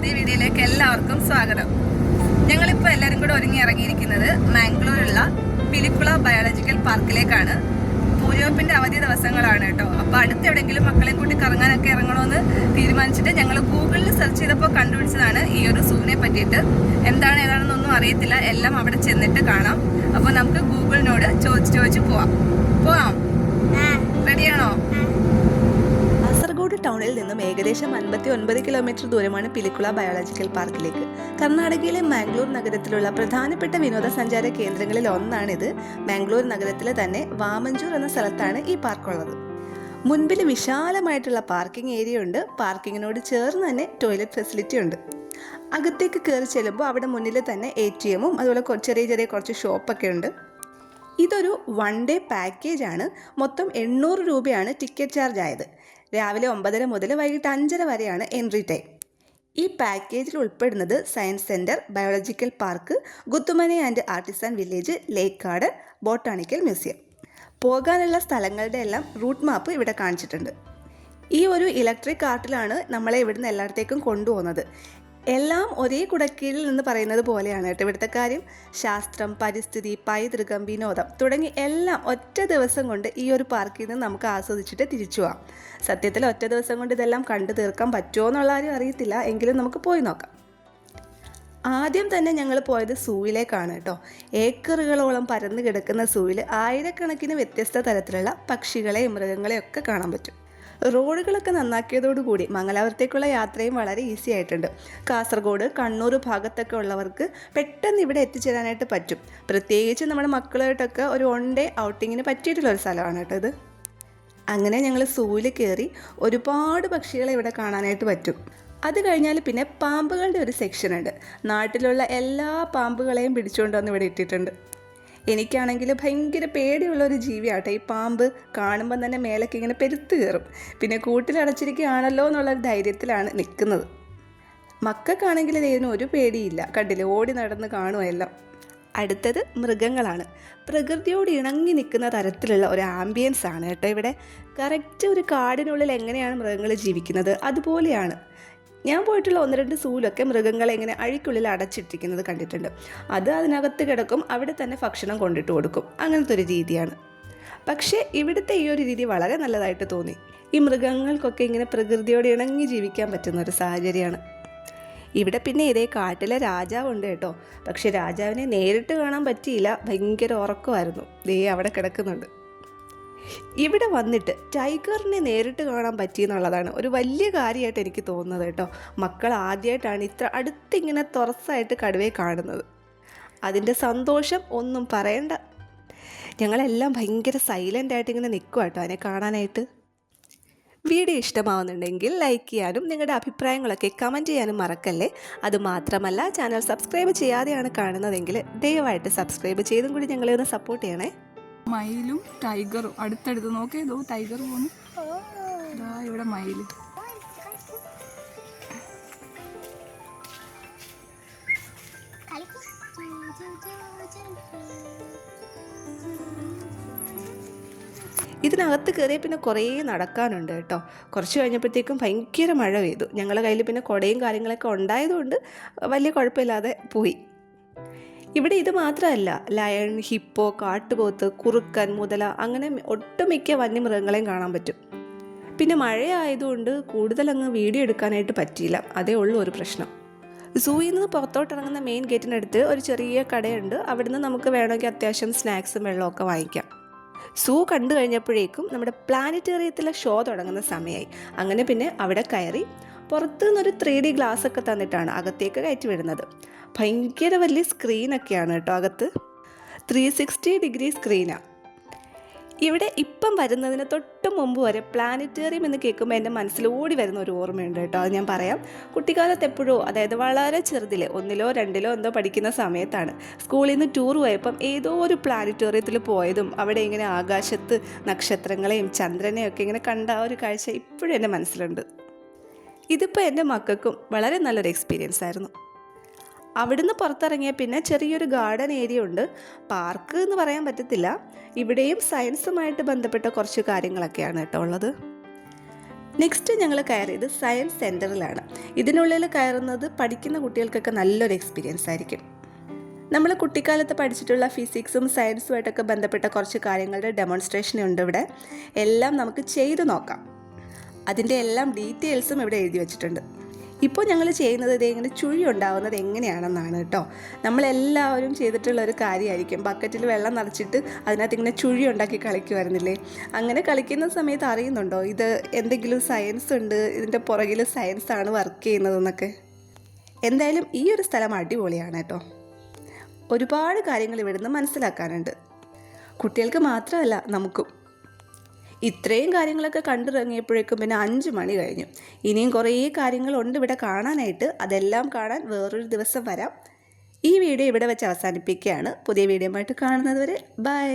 പുതിയ വീഡിയോയിലേക്ക് എല്ലാവർക്കും സ്വാഗതം. ഞങ്ങളിപ്പോൾ എല്ലാവരും കൂടെ ഒരുങ്ങി ഇറങ്ങിയിരിക്കുന്നത് മാംഗ്ലൂരുള്ള പിലിക്കുള ബയോളജിക്കൽ പാർക്കിലേക്കാണ്. പൂജവെപ്പിൻ്റെ അവധി ദിവസങ്ങളാണ് കേട്ടോ. അപ്പോൾ അടുത്ത് എവിടെയെങ്കിലും മക്കളെ കൂട്ടി കറങ്ങാനൊക്കെ ഇറങ്ങണമെന്ന് തീരുമാനിച്ചിട്ട് ഞങ്ങൾ ഗൂഗിളിൽ സെർച്ച് ചെയ്തപ്പോൾ കണ്ടുപിടിച്ചതാണ് ഈ ഒരു സൂവിനെ പറ്റിയിട്ട്. ഏതാണെന്നൊന്നും അറിയത്തില്ല, എല്ലാം അവിടെ ചെന്നിട്ട് കാണാം. അപ്പോൾ നമുക്ക് ഗൂഗിളിനോട് ചോദിച്ച് പോവാം. റെഡിയാണോ? കാസർഗോഡ് ടൗണിൽ നിന്നും ഏകദേശം 59 കിലോമീറ്റർ ദൂരമാണ് പിലിക്കുള ബയോളജിക്കൽ പാർക്കിലേക്ക്. കർണാടകയിലെ മാംഗ്ലൂർ നഗരത്തിലുള്ള പ്രധാനപ്പെട്ട വിനോദസഞ്ചാര കേന്ദ്രങ്ങളിൽ ഒന്നാണിത്. മാംഗ്ലൂർ നഗരത്തിലെ തന്നെ വാമഞ്ചൂർ എന്ന സ്ഥലത്താണ് ഈ പാർക്കുള്ളത്. മുൻപിൽ വിശാലമായിട്ടുള്ള പാർക്കിംഗ് ഏരിയ ഉണ്ട്. പാർക്കിങ്ങിനോട് ചേർന്ന് തന്നെ ടോയ്ലറ്റ് ഫെസിലിറ്റി ഉണ്ട്. അകത്തേക്ക് കയറി ചെല്ലുമ്പോൾ അവിടെ മുന്നിൽ തന്നെ ATM-ഉം അതുപോലെ ചെറിയ കുറച്ച് ഷോപ്പൊക്കെ ഉണ്ട്. ഇതൊരു 1 ഡേ പാക്കേജാണ്. മൊത്തം 800 രൂപയാണ് ടിക്കറ്റ് ചാർജ് ആയത്. രാവിലെ 9:30 മുതൽ വൈകിട്ട് 5:30 വരെയാണ് എൻട്രി ടൈം. ഈ പാക്കേജിൽ ഉൾപ്പെടുന്നത് science centre, biological park, Gutthumane and artisan village, lake garden, botanical museum. പോകാനുള്ള സ്ഥലങ്ങളുടെ എല്ലാം റൂട്ട് മാപ്പ് ഇവിടെ കാണിച്ചിട്ടുണ്ട്. ഈ ഒരു ഇലക്ട്രിക് കാർട്ടിലാണ് നമ്മളെ ഇവിടുന്ന് എല്ലായിടത്തേക്കും കൊണ്ടുപോകുന്നത്. എല്ലാം ഒരേ കുടക്കീഴിൽ നിന്ന് പറയുന്നത് പോലെയാണ് കേട്ടോ ഇവിടുത്തെ കാര്യം. ശാസ്ത്രം, പരിസ്ഥിതി, പൈതൃകം, വിനോദം തുടങ്ങി എല്ലാം ഒറ്റ ദിവസം കൊണ്ട് ഈ ഒരു പാർക്കിൽ നിന്ന് നമുക്ക് ആസ്വദിച്ചിട്ട് തിരിച്ചു പോകാം. സത്യത്തിൽ ഒറ്റ ദിവസം കൊണ്ട് ഇതെല്ലാം കണ്ടു തീർക്കാൻ പറ്റുമോ എന്നുള്ള കാര്യം അറിയത്തില്ല, എങ്കിലും നമുക്ക് പോയി നോക്കാം. ആദ്യം തന്നെ ഞങ്ങൾ പോയത് സൂവിലേക്കാണ് കേട്ടോ. ഏക്കറുകളോളം പരന്നു കിടക്കുന്ന സൂവിൽ ആയിരക്കണക്കിന് വ്യത്യസ്ത തരത്തിലുള്ള പക്ഷികളെയും മൃഗങ്ങളെയും ഒക്കെ കാണാൻ പറ്റും. റോഡുകളൊക്കെ നന്നാക്കിയതോടുകൂടി മംഗലാപുരത്തേക്കുള്ള യാത്രയും വളരെ ഈസി ആയിട്ടുണ്ട്. കാസർഗോഡ്, കണ്ണൂർ ഭാഗത്തൊക്കെ ഉള്ളവർക്ക് പെട്ടെന്ന് ഇവിടെ എത്തിച്ചേരാനായിട്ട് പറ്റും. പ്രത്യേകിച്ച് നമ്മുടെ മക്കളായിട്ടൊക്കെ ഒരു 1 ഡേ ഔട്ടിങ്ങിന് പറ്റിയിട്ടുള്ളൊരു സ്ഥലമാണ് കേട്ടോ ഇത്. അങ്ങനെ ഞങ്ങൾ സൂവിൽ കയറി ഒരുപാട് പക്ഷികളെ ഇവിടെ കാണാനായിട്ട് പറ്റും. അത് കഴിഞ്ഞാൽ പിന്നെ പാമ്പുകളുടെ ഒരു സെക്ഷൻ ഉണ്ട്. നാട്ടിലുള്ള എല്ലാ പാമ്പുകളെയും പിടിച്ചുകൊണ്ട് വന്ന് ഇവിടെ ഇട്ടിട്ടുണ്ട്. എനിക്കാണെങ്കിൽ ഭയങ്കര പേടിയുള്ളൊരു ജീവിയാട്ടെ ഈ പാമ്പ്. കാണുമ്പം തന്നെ മേലൊക്കെ ഇങ്ങനെ പെരുത്ത് കയറും. പിന്നെ കൂട്ടിലടച്ചിരിക്കുകയാണല്ലോ എന്നുള്ളൊരു ധൈര്യത്തിലാണ് നിൽക്കുന്നത്. മക്കൾക്കാണെങ്കിൽ ഇതിന് ഒരു പേടിയില്ല, കണ്ടില്ലേ, ഓടി നടന്ന് കാണുമെല്ലാം. അടുത്തത് മൃഗങ്ങളാണ്. പ്രകൃതിയോട് ഇണങ്ങി നിൽക്കുന്ന തരത്തിലുള്ള ഒരു ആംബിയൻസ് ആണ് കേട്ടോ ഇവിടെ. കറക്റ്റ് ഒരു കാടിനുള്ളിൽ എങ്ങനെയാണ് മൃഗങ്ങൾ ജീവിക്കുന്നത് അതുപോലെയാണ്. ഞാൻ പോയിട്ടുള്ള 1-2 സൂലൊക്കെ മൃഗങ്ങളെ ഇങ്ങനെ അഴിക്കുള്ളിൽ അടച്ചിട്ടിരിക്കുന്നത് കണ്ടിട്ടുണ്ട്. അത് അതിനകത്ത് കിടക്കും, അവിടെ തന്നെ ഭക്ഷണം കൊണ്ടിട്ട് കൊടുക്കും. അങ്ങനത്തെ ഒരു രീതിയാണ്. പക്ഷേ ഇവിടുത്തെ ഈ ഒരു രീതി വളരെ നല്ലതായിട്ട് തോന്നി. ഈ മൃഗങ്ങൾക്കൊക്കെ ഇങ്ങനെ പ്രകൃതിയോട് ഇണങ്ങി ജീവിക്കാൻ പറ്റുന്ന ഒരു സാഹചര്യമാണ് ഇവിടെ. പിന്നെ ഇതേ കാട്ടിലെ രാജാവുണ്ട് കേട്ടോ. പക്ഷെ രാജാവിനെ നേരിട്ട് കാണാൻ പറ്റിയില്ല, ഭയങ്കര ഉറക്കമായിരുന്നു. ദേ അവിടെ കിടക്കുന്നുണ്ട്. ഇവിടെ വന്നിട്ട് ടൈഗറിനെ നേരിട്ട് കാണാൻ പറ്റിയെന്നുള്ളതാണ് ഒരു വലിയ കാര്യമായിട്ട് എനിക്ക് തോന്നുന്നത് കേട്ടോ. മക്കൾ ആദ്യമായിട്ടാണ് ഇത്ര അടുത്തിങ്ങനെ തുറസായിട്ട് കടുവയെ കാണുന്നത്. അതിൻ്റെ സന്തോഷം ഒന്നും പറയണ്ട. ഞങ്ങളെല്ലാം ഭയങ്കര സൈലൻ്റായിട്ട് ഇങ്ങനെ നിൽക്കുക കേട്ടോ അതിനെ കാണാനായിട്ട്. വീഡിയോ ഇഷ്ടമാവുന്നുണ്ടെങ്കിൽ ലൈക്ക് ചെയ്യാനും നിങ്ങളുടെ അഭിപ്രായങ്ങളൊക്കെ കമൻറ്റ് ചെയ്യാനും മറക്കല്ലേ. അതുമാത്രമല്ല, ചാനൽ സബ്സ്ക്രൈബ് ചെയ്യാതെയാണ് കാണുന്നതെങ്കിൽ ദയവായിട്ട് സബ്സ്ക്രൈബ് ചെയ്തും കൂടി ഞങ്ങളെ ഒന്ന് സപ്പോർട്ട് ചെയ്യണേ. മയിലും ടൈഗറും അടുത്തടുത്ത് നോക്കിയതോ ടൈഗർ പോന്നു. ഇവിടെ മയില്. ഇതിനകത്ത് കയറിയ പിന്നെ കുറേ നടക്കാനുണ്ട് കേട്ടോ. കുറച്ച് കഴിഞ്ഞപ്പോഴത്തേക്കും ഭയങ്കര മഴ പെയ്തു. ഞങ്ങളുടെ കയ്യിൽ പിന്നെ കുടയും കാര്യങ്ങളൊക്കെ ഉണ്ടായതുകൊണ്ട് വലിയ കുഴപ്പമില്ലാതെ പോയി. ഇവിടെ ഇത് മാത്രമല്ല, ലയൺ, ഹിപ്പോ, കാട്ടുപോത്ത്, കുറുക്കൻ, മുതല, അങ്ങനെ ഒട്ടുമിക്ക വന്യമൃഗങ്ങളെയും കാണാൻ പറ്റും. പിന്നെ മഴയായതുകൊണ്ട് കൂടുതലങ്ങ് വീഡിയോ എടുക്കാനായിട്ട് പറ്റിയില്ല, അതേ ഉള്ളൂ ഒരു പ്രശ്നം. സൂയിൽ നിന്ന് പുറത്തോട്ടിറങ്ങുന്ന മെയിൻ ഗേറ്റിനടുത്ത് ഒരു ചെറിയ കടയുണ്ട്. അവിടുന്ന് നമുക്ക് വേണമെങ്കിൽ അത്യാവശ്യം സ്നാക്സും വെള്ളമൊക്കെ വാങ്ങിക്കാം. സൂ കണ്ടു കഴിഞ്ഞപ്പോഴേക്കും നമ്മുടെ പ്ലാനറ്റേറിയത്തിലെ ഷോ തുടങ്ങുന്ന സമയമായി. അങ്ങനെ പിന്നെ അവിടെ കയറി പുറത്തു നിന്നൊരു 3D ഗ്ലാസ് ഒക്കെ തന്നിട്ടാണ് അകത്തേക്ക് കയറ്റി വിടുന്നത്. ഭയങ്കര വലിയ സ്ക്രീനൊക്കെയാണ് കേട്ടോ അകത്ത്. 360 ഡിഗ്രി സ്ക്രീനാണ്. ഇവിടെ ഇപ്പം വരുന്നതിന് തൊട്ട് മുമ്പ് വരെ പ്ലാനറ്റേറിയം എന്ന് കേൾക്കുമ്പോൾ എൻ്റെ മനസ്സിലോടി വരുന്ന ഒരു ഓർമ്മയുണ്ട് കേട്ടോ. അത് ഞാൻ പറയാം. കുട്ടിക്കാലത്ത് എപ്പോഴോ, അതായത് വളരെ ചെറുതിൽ 1-ലോ 2-ലോ എന്തോ പഠിക്കുന്ന സമയത്താണ് സ്കൂളിൽ നിന്ന് ടൂർ പോയപ്പം ഏതോ ഒരു പ്ലാനറ്റോറിയത്തിൽ പോയതും അവിടെ ഇങ്ങനെ ആകാശത്ത് നക്ഷത്രങ്ങളെയും ചന്ദ്രനെയും ഒക്കെ ഇങ്ങനെ കണ്ട ആ ഒരു കാഴ്ച ഇപ്പോഴും എൻ്റെ മനസ്സിലുണ്ട്. ഇതിപ്പോൾ എൻ്റെ മക്കൾക്കും വളരെ നല്ലൊരു എക്സ്പീരിയൻസ് ആയിരുന്നു. അവിടുന്ന് പുറത്തിറങ്ങിയ പിന്നെ ചെറിയൊരു ഗാർഡൻ ഏരിയ ഉണ്ട്. പാർക്ക് എന്ന് പറയാൻ പറ്റത്തില്ല. ഇവിടെയും സയൻസുമായിട്ട് ബന്ധപ്പെട്ട കുറച്ച് കാര്യങ്ങളൊക്കെയാണ് കേട്ടോ ഉള്ളത്. നെക്സ്റ്റ് ഞങ്ങൾ കയറിയത് സയൻസ് സെൻറ്ററിലാണ്. ഇതിനുള്ളിൽ കയറുന്നത് പഠിക്കുന്ന കുട്ടികൾക്കൊക്കെ നല്ലൊരു എക്സ്പീരിയൻസ് ആയിരിക്കും. നമ്മൾ കുട്ടിക്കാലത്ത് പഠിച്ചിട്ടുള്ള ഫിസിക്സും സയൻസുമായിട്ടൊക്കെ ബന്ധപ്പെട്ട കുറച്ച് കാര്യങ്ങളുടെ ഡെമോൺസ്ട്രേഷൻ ഉണ്ട് ഇവിടെ. എല്ലാം നമുക്ക് ചെയ്തു നോക്കാം. അതിൻ്റെ എല്ലാം ഡീറ്റെയിൽസും ഇവിടെ എഴുതി വെച്ചിട്ടുണ്ട്. ഇപ്പോൾ ഞങ്ങൾ ചെയ്യുന്നത് ഇങ്ങനെ ചുഴി ഉണ്ടാവുന്നത് എങ്ങനെയാണെന്നാണ് കേട്ടോ. നമ്മളെല്ലാവരും ചെയ്തിട്ടുള്ള ഒരു കാര്യമായിരിക്കും. ബക്കറ്റിൽ വെള്ളം നിറച്ചിട്ട് അതിനകത്ത് ഇങ്ങനെ ചുഴി ഉണ്ടാക്കി കളിക്കുമായിരുന്നില്ലേ? അങ്ങനെ കളിക്കുന്ന സമയത്ത് അറിയുന്നുണ്ടോ ഇത് എന്തെങ്കിലും സയൻസ് ഉണ്ട്, ഇതിൻ്റെ പുറകിൽ സയൻസാണ് വർക്ക് ചെയ്യുന്നതെന്നൊക്കെ? എന്തായാലും ഈ ഒരു സ്ഥലം അടിപൊളിയാണ് കേട്ടോ. ഒരുപാട് കാര്യങ്ങൾ ഇവിടുന്ന് മനസ്സിലാക്കാനുണ്ട്. കുട്ടികൾക്ക് മാത്രമല്ല, നമുക്കും. ഇത്രയും കാര്യങ്ങളൊക്കെ കണ്ടിറങ്ങിയപ്പോഴേക്കും പിന്നെ 5 മണി കഴിഞ്ഞു. ഇനിയും കുറേ കാര്യങ്ങളുണ്ട് ഇവിടെ കാണാനായിട്ട്. അതെല്ലാം കാണാൻ വേറൊരു ദിവസം വരാം. ഈ വീഡിയോ ഇവിടെ വെച്ച് അവസാനിപ്പിക്കുകയാണ്. പുതിയ വീഡിയോ ആയിട്ട് കാണുന്നത് വരെ ബൈ.